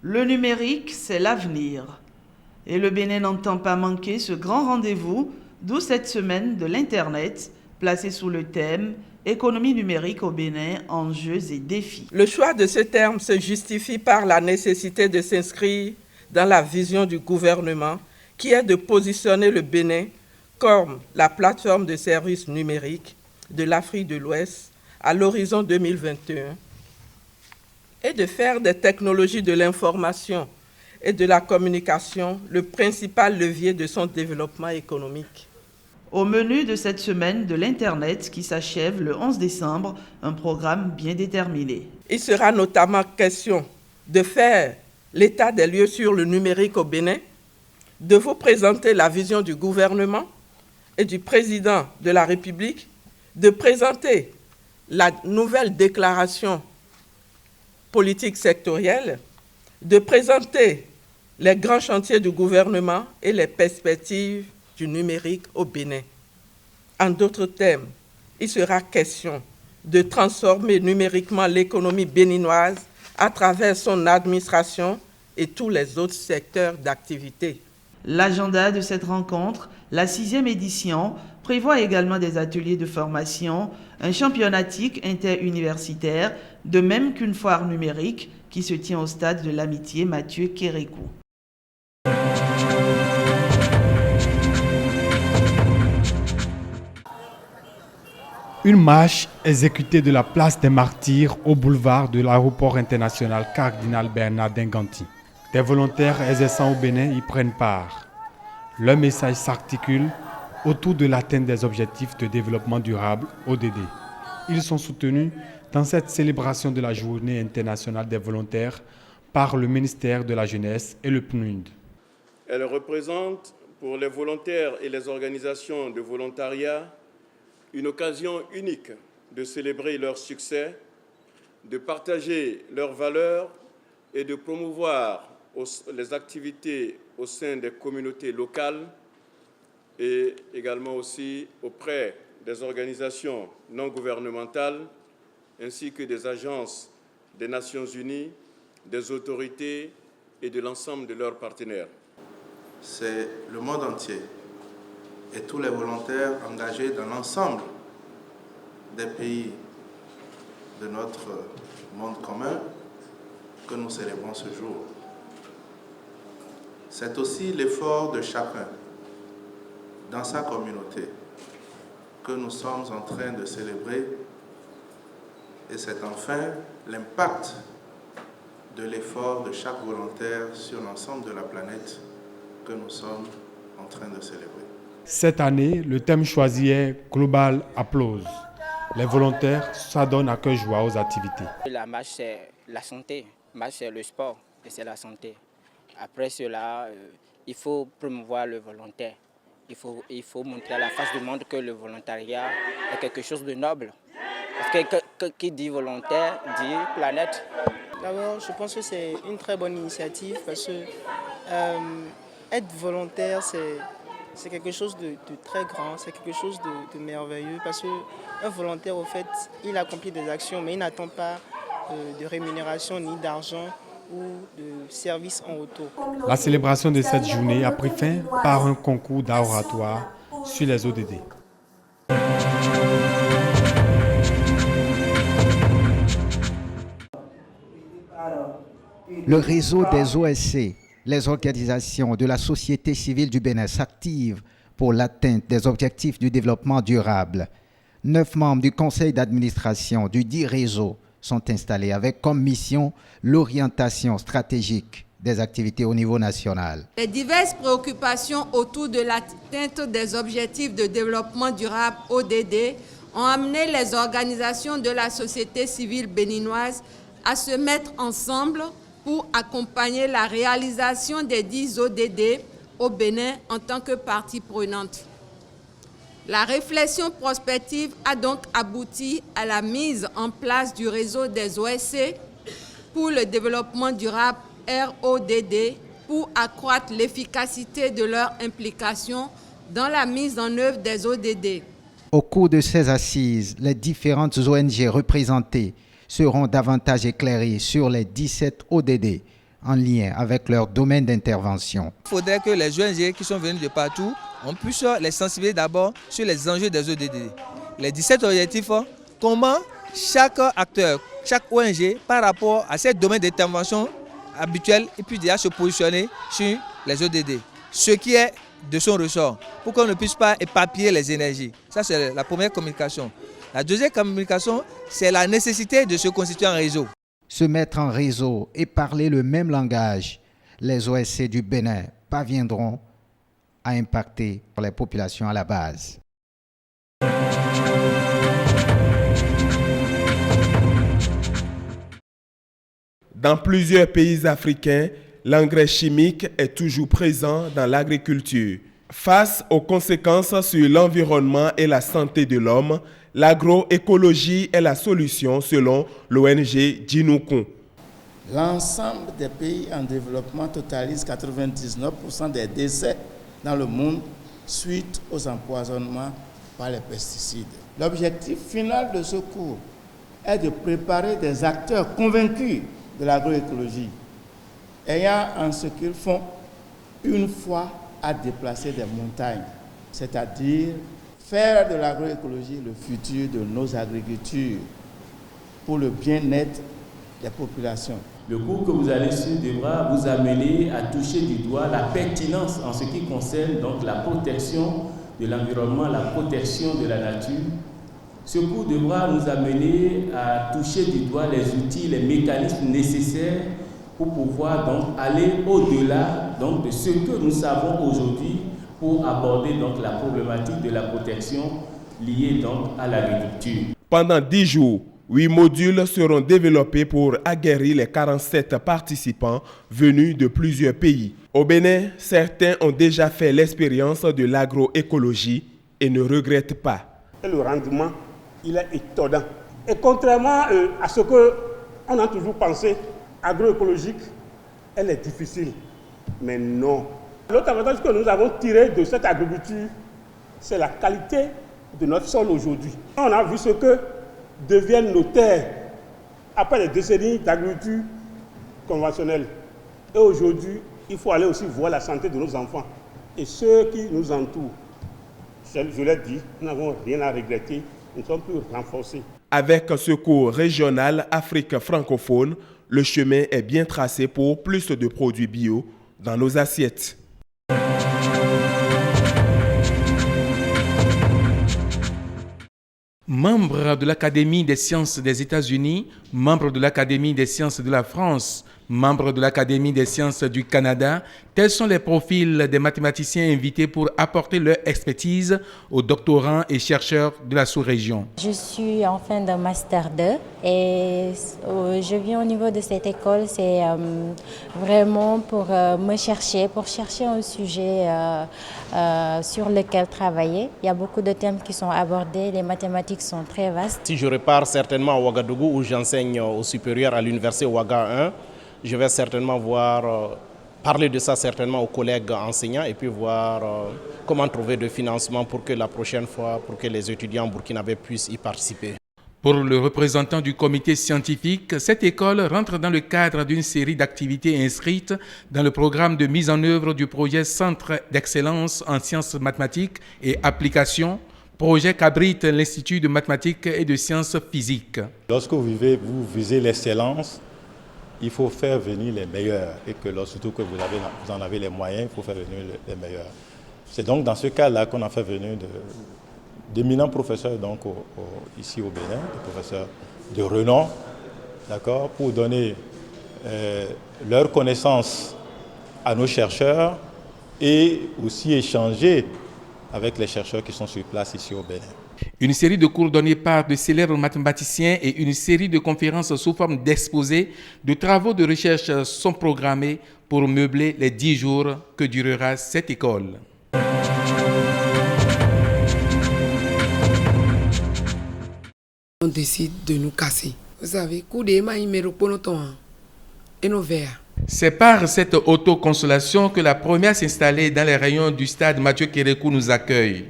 Le numérique, c'est l'avenir. Et le Bénin n'entend pas manquer ce grand rendez-vous, d'où cette semaine de l'Internet, placée sous le thème « Économie numérique au Bénin, enjeux et défis ». Le choix de ce terme se justifie par la nécessité de s'inscrire dans la vision du gouvernement qui est de positionner le Bénin comme la plateforme de services numériques de l'Afrique de l'Ouest à l'horizon 2021 et de faire des technologies de l'information et de la communication le principal levier de son développement économique. Au menu de cette semaine de l'Internet qui s'achève le 11 décembre, un programme bien déterminé. Il sera notamment question de faire l'état des lieux sur le numérique au Bénin, de vous présenter la vision du gouvernement et du président de la République, de présenter la nouvelle déclaration politique sectorielle, de présenter les grands chantiers du gouvernement et les perspectives du numérique au Bénin. En d'autres termes, il sera question de transformer numériquement l'économie béninoise à travers son administration et tous les autres secteurs d'activité. L'agenda de cette rencontre, la 6e édition, prévoit également des ateliers de formation, un championnat TIC interuniversitaire, de même qu'une foire numérique qui se tient au stade de l'amitié Mathieu Kérékou. Une marche exécutée de la place des Martyrs au boulevard de l'aéroport international Cardinal Bernardin Ganti. Des volontaires exerçant au Bénin y prennent part. Leur message s'articule autour de l'atteinte des objectifs de développement durable, ODD. Ils sont soutenus dans cette célébration de la Journée internationale des volontaires par le ministère de la Jeunesse et le PNUD. Elle représente pour les volontaires et les organisations de volontariat une occasion unique de célébrer leur succès, de partager leurs valeurs et de promouvoir les activités au sein des communautés locales et également aussi auprès des organisations non gouvernementales ainsi que des agences des Nations Unies, des autorités et de l'ensemble de leurs partenaires. C'est le monde entier et tous les volontaires engagés dans l'ensemble des pays de notre monde commun que nous célébrons ce jour. C'est aussi l'effort de chacun dans sa communauté que nous sommes en train de célébrer et c'est enfin l'impact de l'effort de chaque volontaire sur l'ensemble de la planète que nous sommes en train de célébrer. Cette année, le thème choisi est Global Applause. Les volontaires s'adonnent à cœur joie aux activités. La marche, c'est la santé. La marche, c'est le sport et c'est la santé. Après cela, il faut promouvoir le volontaire. Il faut montrer à la face du monde que le volontariat est quelque chose de noble. Parce que qui dit volontaire dit planète. D'abord, je pense que c'est une très bonne initiative parce que être volontaire, c'est quelque chose de très grand, c'est quelque chose de merveilleux parce qu'un volontaire, au fait, il accomplit des actions, mais il n'attend pas de rémunération ni d'argent ou de service en retour. La célébration de cette journée a pris fin par un concours d'art oratoire sur les ODD. Le réseau des OSC, les organisations de la société civile du Bénin s'activent pour l'atteinte des objectifs du développement durable. 9 membres du conseil d'administration du dit réseau sont installés avec comme mission l'orientation stratégique des activités au niveau national. Les diverses préoccupations autour de l'atteinte des objectifs de développement durable ODD ont amené les organisations de la société civile béninoise à se mettre ensemble pour accompagner la réalisation des 10 ODD au Bénin en tant que partie prenante. La réflexion prospective a donc abouti à la mise en place du réseau des OSC pour le développement durable RODD pour accroître l'efficacité de leur implication dans la mise en œuvre des ODD. Au cours de ces assises, les différentes ONG représentées seront davantage éclairées sur les 17 ODD en lien avec leur domaine d'intervention. Il faudrait que les ONG qui sont venus de partout, on puisse les sensibiliser d'abord sur les enjeux des ODD. Les 17 objectifs, comment chaque acteur, chaque ONG, par rapport à ces domaines d'intervention habituels, et puis déjà se positionner sur les ODD. Ce qui est de son ressort, pour qu'on ne puisse pas éparpiller les énergies. Ça, c'est la première communication. La deuxième communication, c'est la nécessité de se constituer en réseau. Se mettre en réseau et parler le même langage, les OSC du Bénin parviendront à impacter les populations à la base. Dans plusieurs pays africains, l'engrais chimique est toujours présent dans l'agriculture. Face aux conséquences sur l'environnement et la santé de l'homme, l'agroécologie est la solution selon l'ONG Djinoukoun. L'ensemble des pays en développement totalise 99% des décès dans le monde suite aux empoisonnements par les pesticides. L'objectif final de ce cours est de préparer des acteurs convaincus de l'agroécologie, ayant en ce qu'ils font une fois à déplacer des montagnes, c'est-à-dire faire de l'agroécologie le futur de nos agricultures pour le bien-être des populations. Le cours que vous allez suivre devra vous amener à toucher du doigt la pertinence en ce qui concerne donc la protection de l'environnement, la protection de la nature. Ce cours devra nous amener à toucher du doigt les outils, les mécanismes nécessaires pour pouvoir donc aller au-delà donc de ce que nous savons aujourd'hui pour aborder donc la problématique de la protection liée donc à l'agriculture. Pendant 10 jours, 8 modules seront développés pour aguerrir les 47 participants venus de plusieurs pays. Au Bénin, certains ont déjà fait l'expérience de l'agroécologie et ne regrettent pas. Et le rendement, il est étonnant. Et contrairement à ce qu'on a toujours pensé, agroécologique, elle est difficile. Mais non. L'autre avantage que nous avons tiré de cette agriculture, c'est la qualité de notre sol aujourd'hui. On a vu ce que deviennent nos terres après des décennies d'agriculture conventionnelle. Et aujourd'hui, il faut aller aussi voir la santé de nos enfants. Et ceux qui nous entourent, je l'ai dit, nous n'avons rien à regretter, nous sommes plus renforcés. Avec ce cours régional Afrique francophone, le chemin est bien tracé pour plus de produits bio dans nos assiettes. Membre de l'Académie des sciences des États-Unis, membre de l'Académie des sciences de la France, membre de l'Académie des sciences du Canada, tels sont les profils des mathématiciens invités pour apporter leur expertise aux doctorants et chercheurs de la sous-région. Je suis en fin de Master 2 et je viens au niveau de cette école, c'est vraiment pour chercher un sujet sur lequel travailler. Il y a beaucoup de thèmes qui sont abordés, les mathématiques sont très vastes. Si je repars certainement à Ouagadougou où j'enseigne au supérieur à l'université Ouaga 1, je vais certainement parler de ça certainement aux collègues enseignants et puis voir comment trouver de financement pour que la prochaine fois, pour que les étudiants burkinabés puissent y participer. Pour le représentant du comité scientifique, cette école rentre dans le cadre d'une série d'activités inscrites dans le programme de mise en œuvre du projet Centre d'excellence en sciences mathématiques et applications, projet qu'abrite l'Institut de mathématiques et de sciences physiques. Lorsque vous visez l'excellence, il faut faire venir les meilleurs et que surtout que vous en avez les moyens, il faut faire venir les meilleurs. C'est donc dans ce cas-là qu'on a fait venir d'éminents professeurs donc, ici au Bénin, des professeurs de renom, d'accord, pour donner leurs connaissances à nos chercheurs et aussi échanger avec les chercheurs qui sont sur place ici au Bénin. Une série de cours donnés par de célèbres mathématiciens et une série de conférences sous forme d'exposés, de travaux de recherche sont programmés pour meubler les 10 jours que durera cette école. On décide de nous casser. Vous savez, coup de main, il me repose et nos verres. C'est par cette autoconsolation que la première s'installer dans les rayons du stade Mathieu Kérékou nous accueille.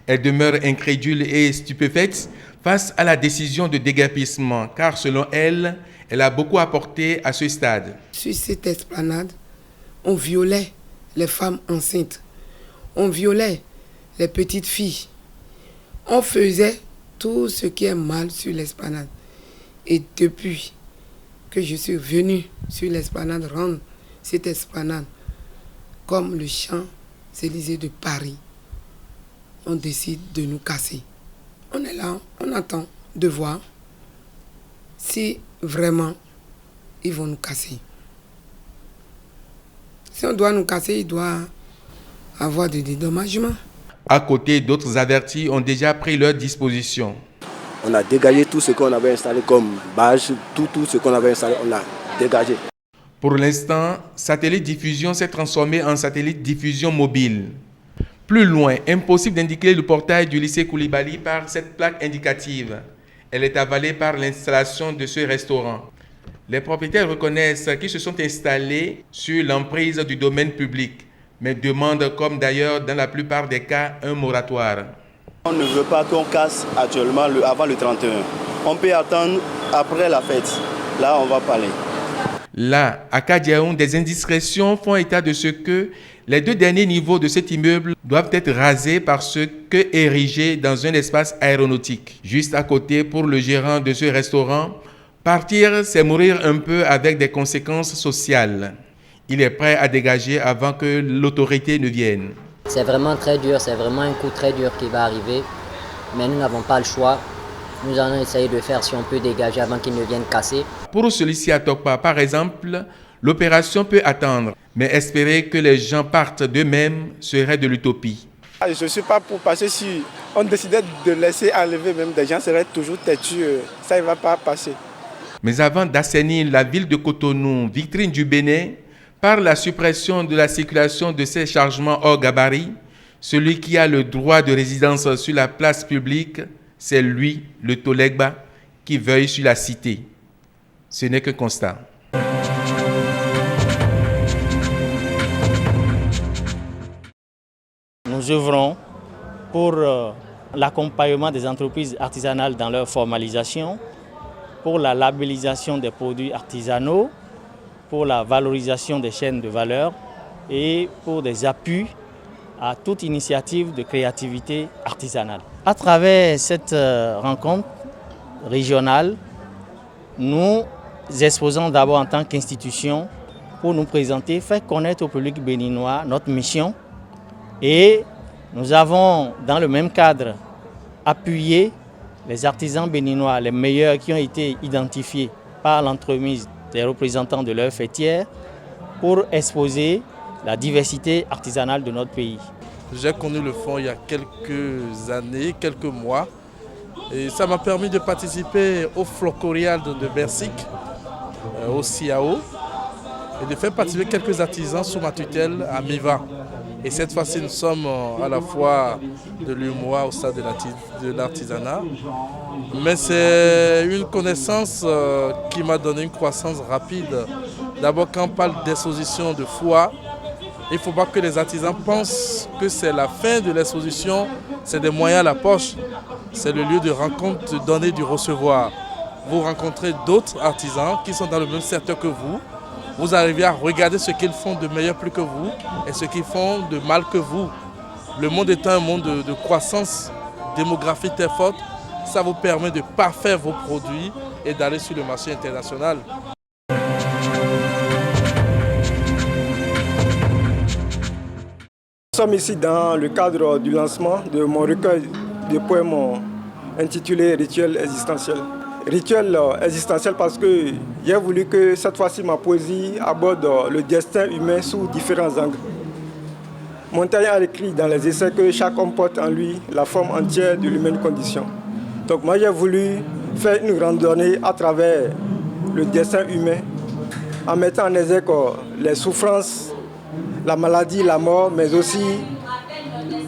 Elle demeure incrédule et stupéfaite face à la décision de déguerpissement, car selon elle, Elle a beaucoup apporté à ce stade. Sur cette esplanade, on violait les femmes enceintes, on violait les petites filles, on faisait tout ce qui est mal sur l'esplanade. Et depuis que je suis venu sur l'esplanade, rendre cette esplanade comme le Champs-Élysées de Paris, on décide de nous casser. On est là, on attend de voir si vraiment ils vont nous casser. Si on doit nous casser, il doit avoir des dédommagements. À côté, d'autres avertis ont déjà pris leurs dispositions. On a dégagé tout ce qu'on avait installé comme bâche, tout ce qu'on avait installé, on l'a dégagé. Pour l'instant, satellite diffusion s'est transformé en satellite diffusion mobile. Plus loin, impossible d'indiquer le portail du lycée Koulibaly par cette plaque indicative. Elle est avalée par l'installation de ce restaurant. Les propriétaires reconnaissent qu'ils se sont installés sur l'emprise du domaine public, mais demandent, comme d'ailleurs dans la plupart des cas, un moratoire. On ne veut pas qu'on casse actuellement avant le 31. On peut attendre après la fête. Là, on va parler. Là, à Kadiaoun, des indiscrétions font état de ce que les 2 derniers niveaux de cet immeuble doivent être rasés parce que érigés dans un espace aéronautique. Juste à côté, pour le gérant de ce restaurant, partir, c'est mourir un peu avec des conséquences sociales. Il est prêt à dégager avant que l'autorité ne vienne. C'est vraiment très dur, c'est vraiment un coup très dur qui va arriver, mais nous n'avons pas le choix. Nous allons essayer de faire si on peut dégager avant qu'ils ne viennent casser. Pour celui-ci à Tokpa, par exemple, l'opération peut attendre, mais espérer que les gens partent d'eux-mêmes serait de l'utopie. Je ne suis pas pour passer si on décidait de laisser enlever même des gens, seraient toujours têtus, ça ne va pas passer. Mais avant d'assainir la ville de Cotonou, vitrine du Bénin, par la suppression de la circulation de ces chargements hors gabarit, celui qui a le droit de résidence sur la place publique, c'est lui, le Tolegba, qui veuille sur la cité. Ce n'est que constat. Nous œuvrons pour l'accompagnement des entreprises artisanales dans leur formalisation, pour la labellisation des produits artisanaux, pour la valorisation des chaînes de valeur et pour des appuis à toute initiative de créativité artisanale. À travers cette rencontre régionale, nous exposons d'abord en tant qu'institution pour nous présenter, faire connaître au public béninois notre mission et nous avons dans le même cadre appuyé les artisans béninois, les meilleurs qui ont été identifiés par l'entremise des représentants de leurs fêtières pour exposer la diversité artisanale de notre pays. J'ai connu le fonds il y a quelques années, quelques mois, et ça m'a permis de participer au Flocorial de Bersic, au CIAO, et de faire participer quelques artisans sous ma tutelle à Miva. Et cette fois-ci, nous sommes à la fois de l'UMOA au stade de l'artisanat. Mais c'est une connaissance qui m'a donné une croissance rapide. D'abord, quand on parle d'exposition de foire, il ne faut pas que les artisans pensent que c'est la fin de l'exposition, c'est des moyens à la poche. C'est le lieu de rencontre, de donner, du recevoir. Vous rencontrez d'autres artisans qui sont dans le même secteur que vous. Vous arrivez à regarder ce qu'ils font de meilleur plus que vous et ce qu'ils font de mal que vous. Le monde étant un monde de croissance démographique très forte, ça vous permet de parfaire vos produits et d'aller sur le marché international. Nous sommes ici dans le cadre du lancement de mon recueil de poèmes intitulé Rituel existentiel. Rituel existentiel parce que j'ai voulu que cette fois-ci ma poésie aborde le destin humain sous différents angles. Montaigne a écrit dans les essais que chaque homme porte en lui la forme entière de l'humaine condition. Donc moi j'ai voulu faire une randonnée à travers le destin humain en mettant en exergue les souffrances, la maladie, la mort, mais aussi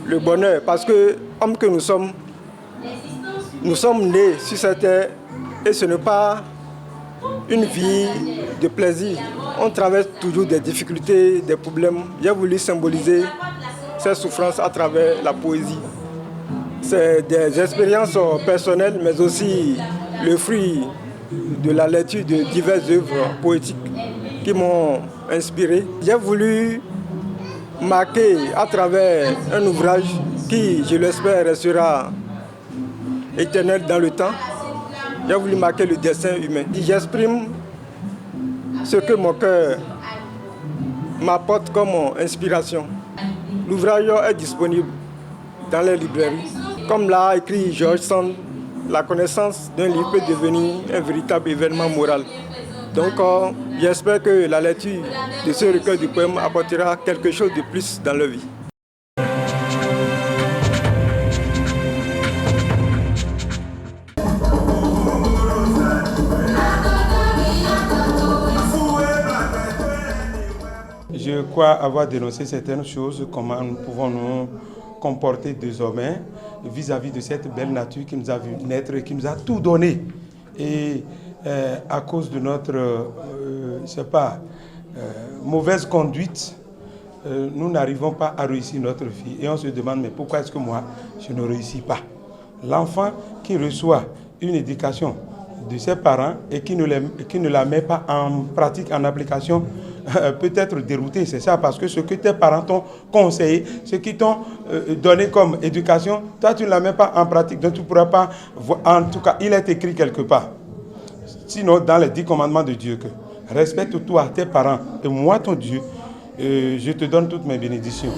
le bonheur. Parce que, hommes que nous sommes nés sur cette terre et ce n'est pas une vie de plaisir. On traverse toujours des difficultés, des problèmes. J'ai voulu symboliser ces souffrances à travers la poésie. C'est des expériences personnelles, mais aussi le fruit de la lecture de diverses œuvres poétiques qui m'ont inspiré. J'ai voulu marquer à travers un ouvrage qui, je l'espère, restera éternel dans le temps. J'ai voulu marquer le destin humain. J'exprime ce que mon cœur m'apporte comme inspiration. L'ouvrage est disponible dans les librairies. Comme l'a écrit George Sand, la connaissance d'un livre peut devenir un véritable événement moral. Donc j'espère que la lecture de ce recueil de poèmes apportera quelque chose de plus dans leur vie. Je crois avoir dénoncé certaines choses, comment nous pouvons nous comporter désormais vis-à-vis de cette belle nature qui nous a vu naître et qui nous a tout donné. Et à cause de notre, mauvaise conduite, nous n'arrivons pas à réussir notre vie. Et on se demande, mais pourquoi est-ce que moi, je ne réussis pas? L'enfant qui reçoit une éducation de ses parents et qui ne la met pas en pratique, en application, peut être dérouté. C'est ça, parce que ce que tes parents t'ont conseillé, ce qu'ils t'ont donné comme éducation, toi tu ne la mets pas en pratique, donc tu ne pourras pas voir. En tout cas, il est écrit quelque part. Sinon, dans les 10 commandements de Dieu, que respecte-toi tes parents et moi ton Dieu, je te donne toutes mes bénédictions.